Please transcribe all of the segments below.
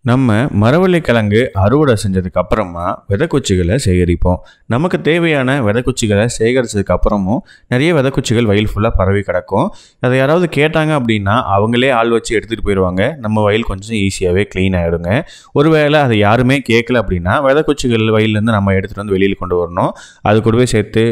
நம்ம மரவள்ளிக்கிழங்கு அறுவடை செஞ்சதுக்கு அப்புறமா விதைக்குச்சிகளை சேகரிப்போம். நமக்கு தேவையான விதைக்குச்சிகளை சேகரிச்சதுக்கு அப்புறமும் நிறைய விதைக்குச்சிகள் வயல் ஃபுல்லாக பரவி கிடக்கும். அதை யாராவது கேட்டாங்க அப்படின்னா அவங்களே ஆள் வச்சு எடுத்துகிட்டு போயிடுவாங்க. நம்ம வயல் கொஞ்சம் ஈஸியாகவே க்ளீன் ஆகிடுங்க. ஒருவேளை அதை யாருமே கேட்கல அப்படின்னா விதைக்குச்சிகள் வயல்லேருந்து நம்ம எடுத்துகிட்டு வந்து வெளியில் கொண்டு வரணும். அது கூடவே சேர்த்து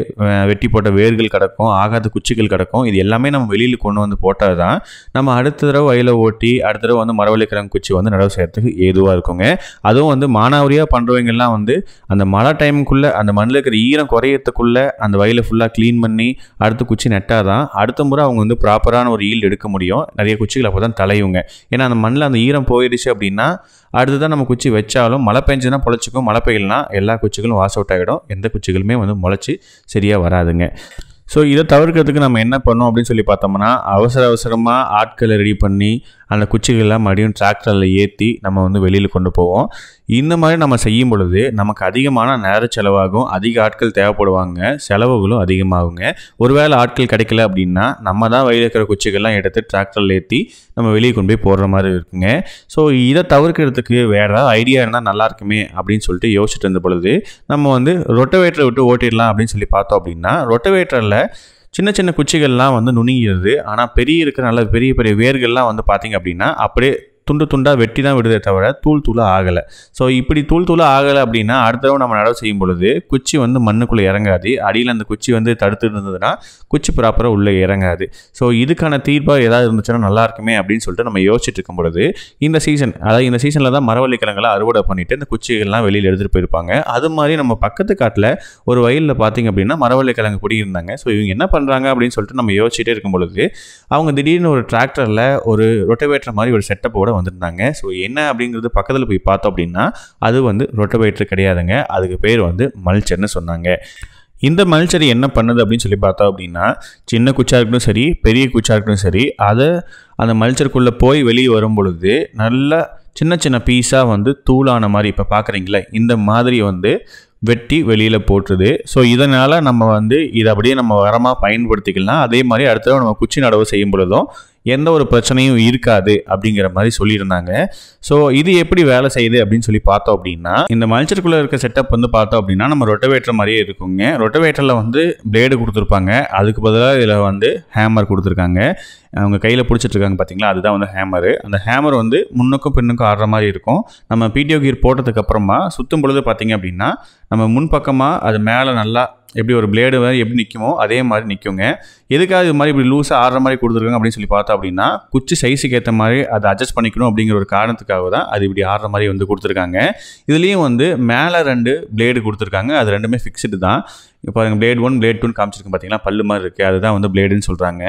வெட்டி போட்ட வேர்கள் கிடக்கும், ஆகாத குச்சிகள் கிடக்கும். இது எல்லாமே நம்ம வெளியில் கொண்டு வந்து போட்டால் தான் நம்ம அடுத்த தடவை வயலை ஓட்டி அடுத்த தடவை வந்து மரவள்ளிக்கிழங்கு குச்சி வந்து நடவு செய்யறதுக்கு ஏதுவாக இருக்குங்க. அதுவும் வந்து மானாவரியாக பண்ணுறவங்கெல்லாம் வந்து அந்த மழை டைமுக்குள்ளே அந்த மண்ணில் இருக்கிற ஈரம் குறையத்துக்குள்ளே அந்த வயலை ஃபுல்லாக க்ளீன் பண்ணி அடுத்த குச்சி நட்டால் தான் அடுத்த முறை அவங்க வந்து ப்ராப்பரான ஒரு ஈல்டு எடுக்க முடியும். நிறைய குச்சிகள் அப்போ தான் தலையுங்க. ஏன்னா அந்த மண்ணில் அந்த ஈரம் போயிடுச்சு அப்படின்னா அடுத்ததான் நம்ம குச்சி வச்சாலும் மழை பெஞ்சுன்னா பொழைச்சிக்கும், மழை பெய்யலனா எல்லா குச்சிகளும் வாஷ் அவுட் ஆகிடும். எந்த குச்சிகளுமே வந்து முளைச்சி சரியாக வராதுங்க. ஸோ இதை தவிர்க்கிறதுக்கு நம்ம என்ன பண்ணோம் அப்படின்னு சொல்லி பார்த்தோம்னா அவசரமாக ஆட்களை ரெடி பண்ணி அந்த குச்சிகள்லாம் மறுபடியும் டிராக்டரில் ஏற்றி நம்ம வந்து வெளியில் கொண்டு போவோம். இந்த மாதிரி நம்ம செய்யும் பொழுது நமக்கு அதிகமான நேர செலவாகும், அதிக ஆட்கள் தேவைப்படுவாங்க, செலவுகளும் அதிகமாகுங்க. ஒருவேளை ஆட்கள் கிடைக்கல அப்படின்னா நம்ம தான் வயலில் இருக்கிற குச்சிகள்லாம் எடுத்து டிராக்டரில் ஏற்றி நம்ம வெளியே கொண்டு போய் போடுற மாதிரி இருக்குங்க. ஸோ இதை தவிர்க்கிறதுக்கு வேறு ஏதாவது ஐடியா இருந்தால் நல்லா இருக்குமே அப்படின்னு சொல்லிட்டு யோசிச்சுட்டு இருந்த பொழுது நம்ம வந்து ரொட்டவேட்டரை விட்டு ஓட்டிடலாம் அப்படின்னு சொல்லி பார்த்தோம். அப்படின்னா ரொட்டவேட்டரில் சின்ன சின்ன குச்சிகள்லாம் வந்து நுணுங்கிடுது. ஆனால் இருக்கிற நல்ல பெரிய பெரிய வேர்கள்லாம் வந்து பார்த்திங்க அப்படின்னா அப்படியே துண்டு துண்டாக வெட்டி தான் விடுதே தவிர தூளாக ஆகலை. ஸோ இப்படி தூளாக ஆகலை அப்படின்னா அடுத்த தடவை நம்ம நடவு செய்யும் பொழுது குச்சி வந்து மண்ணுக்குள்ளே இறங்காது. அடியில் அந்த குச்சி வந்து தடுத்து இருந்ததுன்னா குச்சி ப்ராப்பராக உள்ளே இறங்காது. ஸோ இதுக்கான தீர்ப்பாக ஏதாவது இருந்துச்சுன்னா நல்லா இருக்குமே அப்படின்னு சொல்லிட்டு நம்ம யோசிச்சுட்டு இருக்கும் பொழுது இந்த சீசனில் தான் மரவள்ளிக்கிழங்குலாம் அறுவடை பண்ணிவிட்டு இந்த குச்சிகள்லாம் வெளியில் எடுத்துகிட்டு போயிருப்பாங்க. அது மாதிரி நம்ம பக்கத்து காட்டில் ஒரு வயலில் பார்த்திங்க அப்படின்னா மரவள்ளிக்கிழங்கு குடியிருந்தாங்க. ஸோ இவங்க என்ன பண்ணுறாங்க அப்படின்னு சொல்லிட்டு நம்ம யோசிச்சுட்டே இருக்கும் பொழுது அவங்க திடீர்னு ஒரு டிராக்டரில் ஒரு ரொட்டவேட்டர் மாதிரி ஒரு செட்டப்போட வந்திருந்தாங்க. ஸோ என்ன அப்படிங்கிறது பக்கத்தில் போய் பார்த்தோம் அப்படின்னா அது வந்து ரொட்டவேட்டர் கிடையாதுங்க. அதுக்கு பேர் வந்து மல்ச்சர்னு சொன்னாங்க. இந்த மல்ச்சர் என்ன பண்ணுது அப்படின்னு சொல்லி பார்த்தோம் அப்படின்னா சின்ன குச்சாக இருக்கட்டும் சரி, பெரிய குச்சாக இருக்கட்டும் சரி, அதை அந்த மல்ச்சருக்குள்ளே போய் வெளியே வரும் பொழுது நல்லா சின்ன சின்ன பீஸாக வந்து தூளான மாதிரி இப்போ பார்க்குறீங்களே இந்த மாதிரி வந்து வெட்டி வெளியில் போட்டுருது. ஸோ இதனால் நம்ம வந்து இதை அப்படியே நம்ம வரமாக பயன்படுத்திக்கலாம். அதே மாதிரி அடுத்த நம்ம குச்சி நடவு செய்யும் பொழுதும் எந்த ஒரு பிரச்சனையும் இருக்காது அப்படிங்கிற மாதிரி சொல்லியிருந்தாங்க. ஸோ இது எப்படி வேலை செய்யுது அப்படின்னு சொல்லி பார்த்தோம் அப்படின்னா இந்த மல்ச்சருக்குள்ளே இருக்க செட்டப் வந்து பார்த்தோம் அப்படின்னா நம்ம ரொட்டவேட்டர் மாதிரியே இருக்குங்க. ரொட்டவேட்டரில் வந்து பிளேடு கொடுத்துருப்பாங்க, அதுக்கு பதிலாக இதில் வந்து ஹேமர் கொடுத்துருக்காங்க. அவங்க கையில் பிடிச்சிட்ருக்காங்க பார்த்தீங்களா, அதுதான் வந்து ஹேமரு. அந்த ஹேமர் வந்து முன்னுக்கும் பின்னுக்கும் ஆடுற மாதிரி இருக்கும். நம்ம பிடிஓ கீர் போட்டதுக்கப்புறமா சுற்றும் பொழுது பார்த்திங்க அப்படின்னா நம்ம முன்பக்கமாக அது மேலே நல்லா எப்படி ஒரு பிளேடு மாதிரி எப்படி நிற்குமோ அதே மாதிரி நிற்குங்க. எதுக்காக இது மாதிரி இப்படி லூஸாக ஆடுற மாதிரி கொடுத்துருக்காங்க அப்படின்னு சொல்லி பார்த்தோம் அப்படின்னா குச்சி சைஸுக்கு ஏற்ற மாதிரி அதை அட்ஜஸ்ட் பண்ணிக்கணும் அப்படிங்கிற ஒரு காரணத்துக்காக தான் அது இப்படி ஆடுற மாதிரி வந்து கொடுத்துருக்காங்க. இதுலேயும் வந்து மேலே 2 பிளேடு கொடுத்துருக்காங்க, அது ரெண்டுமே ஃபிக்ஸ்டு தான். இப்போ பாருங்கள் பிளேட் 1 பிளேட் 2 காமிச்சிருக்கு பார்த்தீங்களா, பல்லு மாதிரி இருக்குது, அதுதான் வந்து பிளேடுன்னு சொல்கிறாங்க.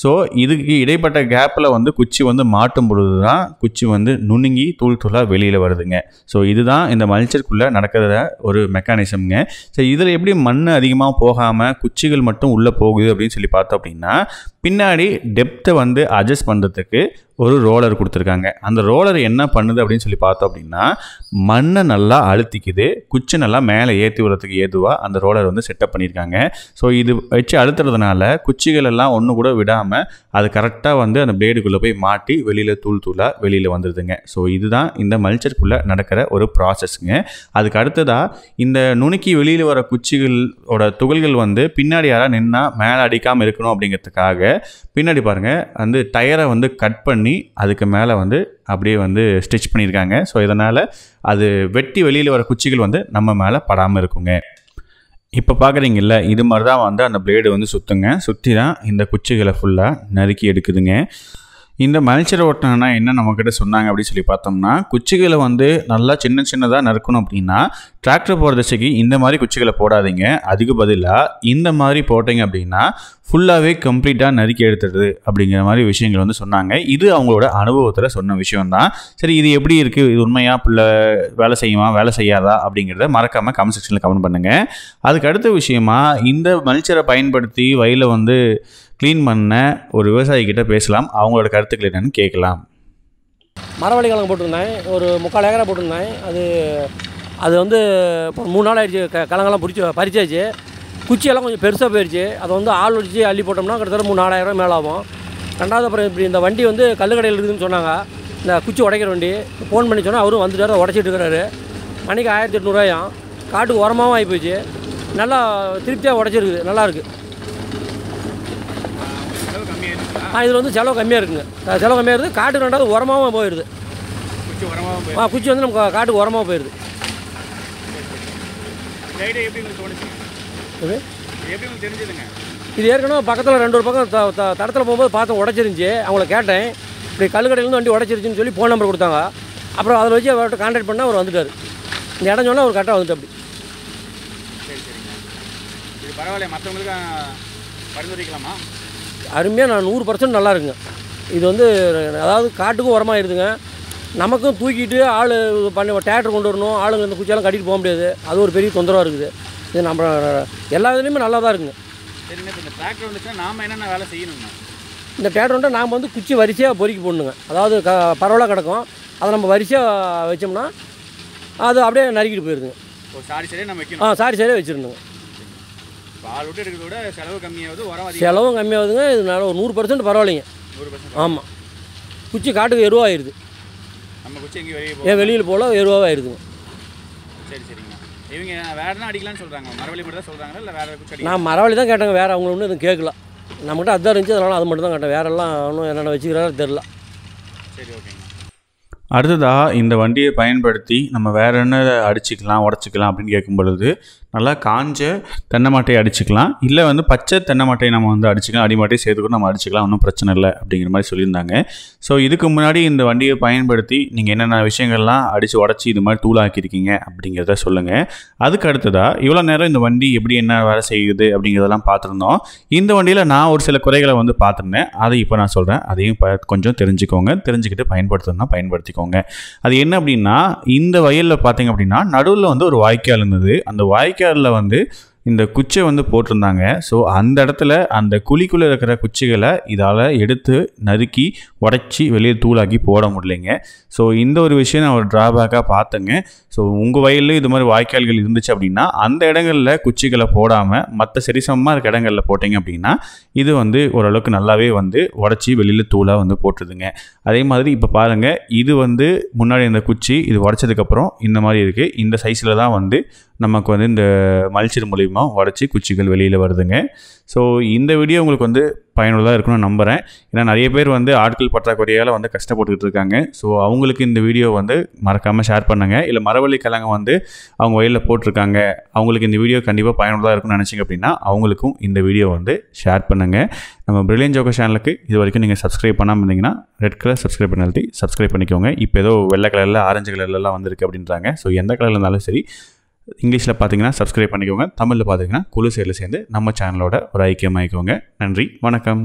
ஸோ இதுக்கு இடைப்பட்ட கேப்பில் வந்து குச்சி வந்து மாட்டும் பொழுது தான் குச்சி வந்து நுணுங்கி தூளாக வெளியில் வருதுங்க. ஸோ இதுதான் இந்த மல்ச்சருக்குள்ளே நடக்கிற ஒரு மெக்கானிசம்ங்க. ஸோ இதில் எப்படி மண் அதிகமாக போகாமல் குச்சிகள் மட்டும் உள்ளே போகுது அப்படின்னு சொல்லி பார்த்தோம் அப்படின்னா பின்னாடி டெப்த்தை வந்து அட்ஜஸ்ட் பண்ணுறதுக்கு ஒரு ரோலர் கொடுத்துருக்காங்க. அந்த ரோலர் என்ன பண்ணுது அப்படின்னு சொல்லி பார்த்தோம் அப்படின்னா மண்ணை நல்லா அழுத்திக்குது, குச்சி நல்லா மேலே ஏற்றி விடுறதுக்கு ஏதுவாக அந்த ரோலர் வந்து செட்டப் பண்ணியிருக்காங்க. ஸோ இது வச்சு அழுத்துறதுனால குச்சிகள் எல்லாம் ஒன்று கூட விடாமல் அது கரெக்டாக வந்து அந்த பிளேடுக்குள்ளே போய் மாட்டி வெளியில் தூளாக வெளியில் வந்துடுதுங்க. ஸோ இதுதான் இந்த மல்ச்சருக்குள்ளே நடக்கிற ஒரு ப்ராசஸ்ங்க. அதுக்கு அடுத்ததாக இந்த நுணுக்கி வெளியில் வர குச்சிகளோட துகள்கள் வந்து பின்னாடி யாராவது நின்னால் மேலே அடிக்காமல் இருக்கணும் அப்படிங்கிறதுக்காக பின்னாடி பாருங்கள் அந்த டயரை வந்து கட் பண்ணி அதுக்கு மேலே வந்து அப்படியே வந்து ஸ்டிச் பண்ணியிருக்காங்க. ஸோ இதனால் அது வெட்டி வெளியில் வர குச்சிகள் வந்து நம்ம மேலே படாமல் இருக்குங்க. இப்போ பார்க்குறீங்கல்ல, இது மாதிரி தான் வந்து அந்த பிளேடு வந்து சுற்றி தான் இந்த குச்சிகளை ஃபுல்லாக நறுக்கி எடுக்குதுங்க. இந்த மல்ச்சர் ஓட்டினா என்ன நம்மக்கிட்ட சொன்னாங்க அப்படின்னு சொல்லி பார்த்தோம்னா குச்சிகளை வந்து நல்லா சின்னதாக நறுக்கணும் அப்படின்னா டிராக்டர் போகிற திசைக்கு இந்த மாதிரி குச்சிகளை போடாதீங்க, அதுக்கு பதிலாக இந்த மாதிரி போட்டிங்க அப்படின்னா ஃபுல்லாகவே கம்ப்ளீட்டாக நறுக்கி எடுத்துடுது அப்படிங்கிற மாதிரி விஷயங்கள் வந்து சொன்னாங்க. இது அவங்களோட அனுபவத்தில் சொன்ன விஷயம்தான். சரி, இது எப்படி இருக்குது, இது உண்மையாக பிள்ளை வேலை செய்யுமா வேலை செய்யாதா அப்படிங்கிறத மறக்காமல் கமெண்ட் செக்ஷனில் கமெண்ட் பண்ணுங்கள். அதுக்கு அடுத்த விஷயமா இந்த மல்ச்சரை பயன்படுத்தி வயலை வந்து க்ளீன் பண்ண ஒரு விவசாயிக்கிட்ட பேசலாம், அவங்களோட கருத்துக்கள் என்னென்னு கேட்கலாம். மரவள்ளிக்கிழங்கு போட்டிருந்தேன், ஒரு 3/4 ஏக்கரா போட்டிருந்தேன். அது வந்து இப்போ 3 நாள் ஆயிடுச்சு, கிழங்கெல்லாம் பறிச்சாச்சு. குச்சியெல்லாம் கொஞ்சம் பெருசாக போயிடுச்சு. அதை வந்து ஆள் வச்சு அள்ளி போட்டோம்னா கிட்டத்தட்ட 3,000-4,000 மேலே ஆகும். ரெண்டாவது அப்புறம் இப்படி இந்த வண்டி வந்து கல்லுக்கடையில் இருக்குதுன்னு சொன்னாங்க. இந்த குச்சி உடைக்கிற வண்டி. ஃபோன் பண்ணி சொன்னால் அவரும் வந்துட்டார், உடச்சிட்டு இருக்கிறாரு. மணிக்கு 1800 காட்டுக்கு உரமாகவும் ஆகி போச்சு. நல்லா திருப்தியாக உடச்சிருக்குது, நல்லாயிருக்கு. இதில் வந்து செலவு கம்மியாக இருக்குங்க. செலவு கம்மியாக இருக்குது. காட்டுக்கு 2வது உரமாகவும் போயிடுது. குச்சி வந்து நம்ம காட்டுக்கு உரமாக போயிடுது. இது ஏற்கனவே பக்கத்தில் 2 பக்கம் தடத்தில் போகும்போது பார்த்து உடச்சிருந்துச்சி. அவங்கள கேட்டேன், இப்படி கல்லுக்கடையிலேருந்து வண்டி உடச்சிருச்சுன்னு சொல்லி ஃபோன் நம்பர் கொடுத்தாங்க. அப்புறம் அதில் வச்சு அவர்கிட்ட கான்டாக்ட் பண்ணால் அவர் வந்துட்டார். இந்த இடம் சொன்னால் அவர் கரெக்டாக வந்துட்டு. அப்படி இது பரவாயில்ல, மற்றவங்களுக்கு பரிந்துரைக்கலாமா? அருமையாக நான் 100% நல்லா இருக்குங்க. இது வந்து அதாவது காட்டுக்கும் உரமாகிடுதுங்க. நமக்கும் தூக்கிட்டு ஆள் பண்ணி டிராக்டர் கொண்டு வரணும், ஆளுங்க இந்த குச்சியெல்லாம் கட்டிட்டு போக முடியாது. அது ஒரு பெரிய தொந்தரவாக இருக்குது. இது நம்ம எல்லா இதுலேயுமே நல்லா தான் இருக்குங்க. சரிங்க. இப்போ இந்த டிராக்டர் வந்துச்சுன்னா நாம் என்னென்ன வேலை செய்யணுங்கண்ணா? இந்த டிராக்டர் வந்துட்டு நாம் வந்து குச்சி வரிசையாக பொறுக்கி போடணுங்க. அதாவது பரவலாக கிடக்கும், அதை நம்ம வரிசையாக வச்சோம்னா அது அப்படியே நறுக்கிட்டு போயிடுதுங்க. சாரி சரியாக நம்ம வைக்கணும். சாரி சரியாக வச்சுருந்துங்க. பால் விட்டு எடுக்கிறத விட செலவு கம்மியாகுது, உரம் செலவும் கம்மியாகுதுங்க. இது நல்ல ஒரு 100% பரவாயில்லைங்க. 100%. ஆமாம். குச்சி காட்டுக்கு எருவாகிடுது. நம்ம குச்சி எங்கேயும் வெளியில் போல் எருவாக ஆயிடுதுங்க. சரி சரிங்கண்ணா. இவங்க வேறு என்ன அடிக்கலான்னு சொல்கிறாங்க? மரவள்ளி மட்டும் தான் சொல்கிறாங்களா இல்லை வேறு குச்சி அடிக்கலாம்? நான் மரவள்ளி தான் கேட்டேங்க. வேறு அவங்க ஒன்றும் எதுவும் கேட்கல. நம்மகிட்ட அதுதான் இருந்துச்சு, அதனால் அது மட்டும் தான் கேட்டேன். வேறெல்லாம் ஒன்றும் என்னென்ன வச்சுக்கிறாரு தெரில. சரி, ஓகேங்க. அடுத்ததாக இந்த வண்டியை பயன்படுத்தி நம்ம வேறு என்ன அடிச்சுக்கலாம், உடச்சிக்கலாம் அப்படின்னு கேட்கும் பொழுது நல்லா காஞ்ச தென்னை மாட்டையை அடிச்சுக்கலாம். இல்லை வந்து பச்சை தென்னை மாட்டையை நம்ம வந்து அடிச்சுக்கலாம், அடிமாட்டையை சேர்த்துக்கூட நம்ம அடிச்சுக்கலாம், ஒன்றும் பிரச்சனை இல்லை அப்படிங்கிற மாதிரி சொல்லியிருந்தாங்க. ஸோ இதுக்கு முன்னாடி இந்த வண்டியை பயன்படுத்தி நீங்கள் என்னென்ன விஷயங்கள்லாம் அடித்து உடச்சி இது மாதிரி தூளாக்கியிருக்கீங்க அப்படிங்கிறத சொல்லுங்கள். அதுக்கு அடுத்ததாக இவ்வளோ நேரம் இந்த வண்டி எப்படி என்ன வேலை செய்யுது அப்படிங்கிறதெல்லாம் பார்த்துருந்தோம். இந்த வண்டியில் நான் ஒரு சில குறைகளை வந்து பார்த்துருந்தேன். அதை இப்போ நான் சொல்கிறேன். அதையும் கொஞ்சம் தெரிஞ்சுக்கோங்க. தெரிஞ்சுக்கிட்டு பயன்படுத்தணும்னா பயன்படுத்திக்கோங்க. அது என்ன அப்படின்னா, இந்த வயலில் பார்த்தீங்க அப்படின்னா நடுவில் வந்து ஒரு வாய்க்கால் இருந்தது. அந்த வாய்க்காலில் வந்து இந்த குச்சை வந்து போட்டிருந்தாங்க. ஸோ அந்த இடத்துல அந்த குழிக்குள்ளே இருக்கிற குச்சிகளை இதால் எடுத்து நறுக்கி உடச்சி வெளியே தூளாக்கி போட முடியலைங்க. ஸோ இந்த ஒரு விஷயம் நான் ஒரு ட்ராபேக்காக பார்த்தேங்க. ஸோ உங்கள் வயலில் இது மாதிரி வாய்க்கால்கள் இருந்துச்சு அப்படின்னா அந்த இடங்களில் குச்சிகளை போடாமல் மற்ற சரிசமமாக இருக்க இடங்களில் போட்டிங்க அப்படின்னா இது வந்து ஓரளவுக்கு நல்லாவே வந்து உடச்சி வெளியில் தூளாக வந்து போட்டுருதுங்க. அதே மாதிரி இப்போ பாருங்கள், இது வந்து முன்னாடி இந்த குச்சி இது உடச்சதுக்கப்புறம் இந்த மாதிரி இருக்குது. இந்த சைஸில் தான் வந்து நமக்கு வந்து இந்த மல்ச்சர் மூலிமா உடச்சி குச்சிகள் வெளியில் வருதுங்க. ஸோ இந்த வீடியோ உங்களுக்கு வந்து பயனுள்ளதாக இருக்குன்னு நம்புகிறேன். ஏன்னா நிறைய பேர் வந்து ஆட்கள் பற்றாக்குறையால் வந்து கஷ்டப்பட்டுக்கிட்டு இருக்காங்க. ஸோ அவங்களுக்கு இந்த வீடியோ வந்து மறக்காமல் ஷேர் பண்ணுங்கள். இல்லை மரவள்ளி கிழங்கு வந்து அவங்க வயலில் போட்டிருக்காங்க, அவங்களுக்கு இந்த வீடியோ கண்டிப்பாக பயனுள்ளதாக இருக்குன்னு நினச்சிங்க அப்படின்னா அவங்களுக்கும் இந்த வீடியோ வந்து ஷேர் பண்ணுங்கள். நம்ம பிரில்லியன்ட் ஜோக்கர் சேனலுக்கு இது வரைக்கும் நீங்கள் சப்ஸ்கிரைப் பண்ணாமல் இருந்தீங்கன்னா ரெட் கலர் சப்ஸ்கிரைப் பண்ணி சப்ஸ்கிரைப் பண்ணிக்கோங்க. இப்போ ஏதோ வெள்ளை கலரில் ஆரஞ்சு கலர்லலாம் வந்திருக்கு அப்படின்றாங்க. ஸோ எந்த கலரில் இருந்தாலும் சரி, இங்கிலீஷில் பார்த்தீங்கன்னா சப்ஸ்கிரைப் பண்ணிக்கோங்க, தமிழில் பார்த்தீங்கன்னா குழு சைடில் சேர்ந்து நம்ம சேனலோட ஒரு ஐக்கியமாகிக்கோங்க. நன்றி, வணக்கம்.